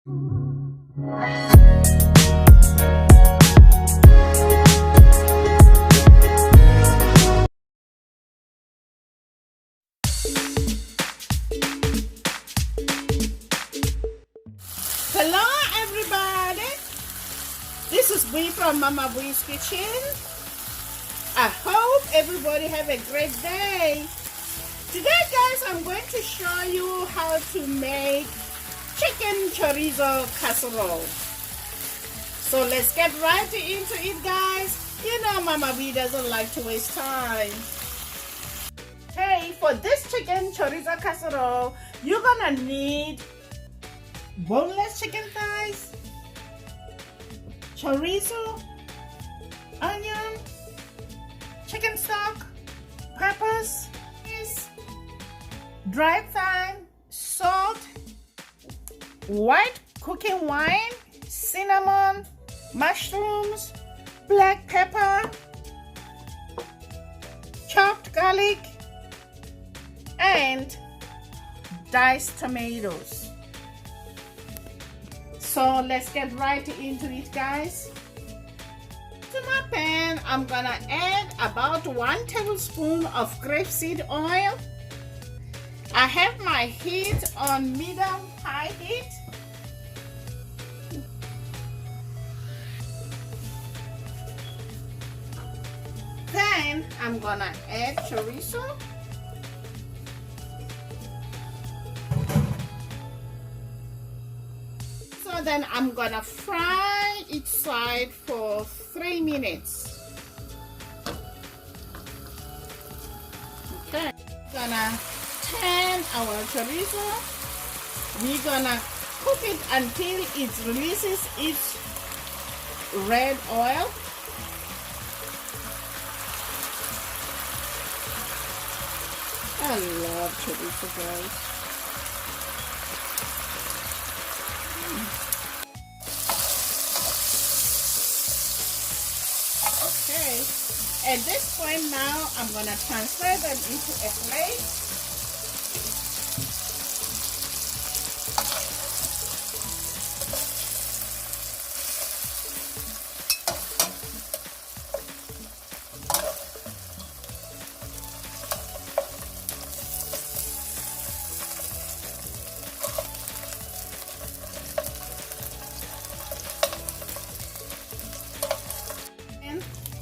Hello everybody, this is Bee from Mama Bee's Kitchen. I hope everybody have a great day. Today guys, I'm going to show you how to make chicken chorizo casserole. So let's get right into it guys. You know Mama Bee doesn't like to waste time. Hey, for this chicken chorizo casserole, you're gonna need boneless chicken thighs, chorizo, onion, chicken stock, peppers, dried thyme, salt, white cooking wine, cinnamon, mushrooms, black pepper, chopped garlic, and diced tomatoes. So let's get right into it guys. To my pan, I'm gonna add about 1 tablespoon of grapeseed oil. I have my heat on medium-high heat. Then I'm gonna add chorizo. So then I'm gonna fry each side for 3 minutes. Okay, gonna turn our chorizo. We're gonna cook it until it releases its red oil. I love chorizo guys. Okay, at this point now, I'm gonna transfer them into a plate.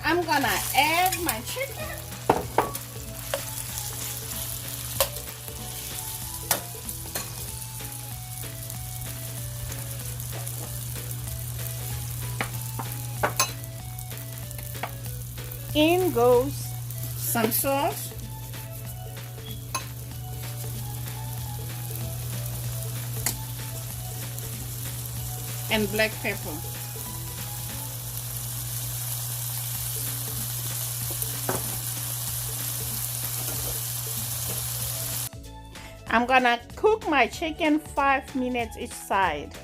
I'm gonna add my chicken. In goes some salt. And black pepper. I'm gonna cook my chicken 5 minutes each side.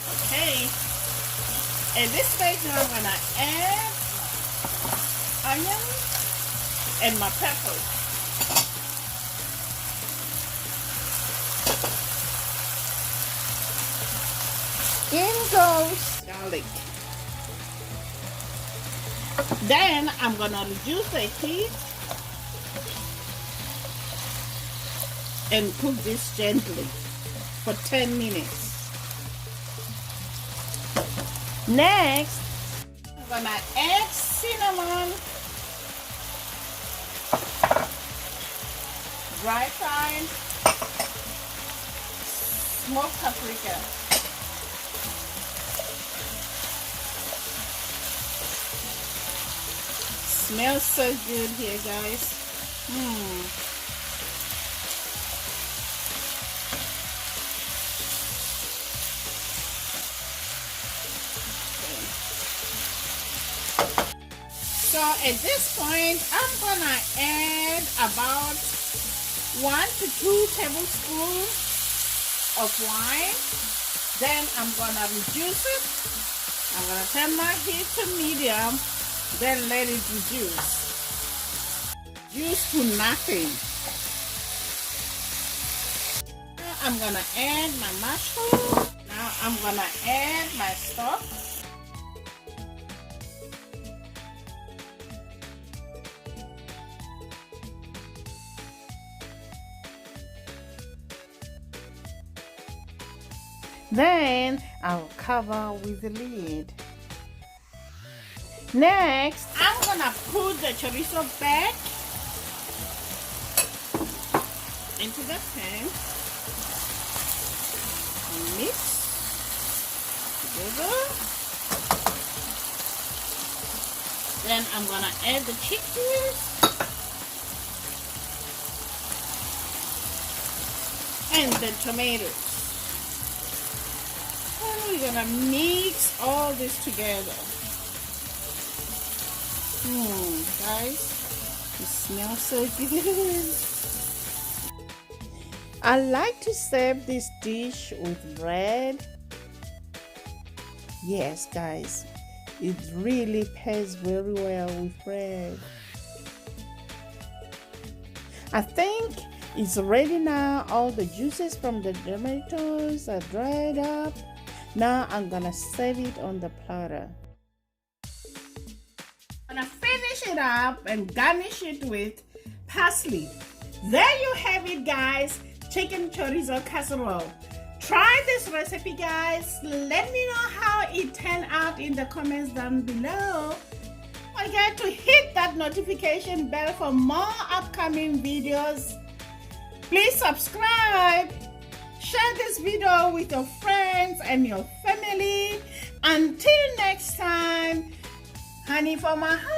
Okay, at this stage now I'm gonna add onion and my peppers. In goes garlic. Then I'm gonna reduce the heat and cook this gently for 10 minutes. Next, I'm gonna add cinnamon, dry thyme, smoked paprika. Smells so good here, guys. So at this point, I'm gonna add about 1 to 2 tablespoons of wine. Then I'm gonna reduce it I'm gonna turn my heat to medium, then let it reduce. Juice to nothing. Now I'm gonna add my mushroom. Now I'm gonna add my stock. Then I'll cover with the lid. Next, I'm gonna put the chorizo back into the pan and mix together. Then I'm gonna add the chicken and the tomatoes. And we're gonna mix all this together. Guys, it smells so good. I like to serve this dish with bread. Yes, guys, it really pairs very well with bread. I think it's ready now. All the juices from the tomatoes are dried up. Now I'm gonna serve it on the platter. I'm gonna finish it up and garnish it with parsley. There you have it, guys. Chicken chorizo casserole. Try this recipe, guys. Let me know how it turned out in the comments down below. Don't forget to hit that notification bell for more upcoming videos. Please subscribe. Share this video with your friends and your family. Until next time, honey for my honey.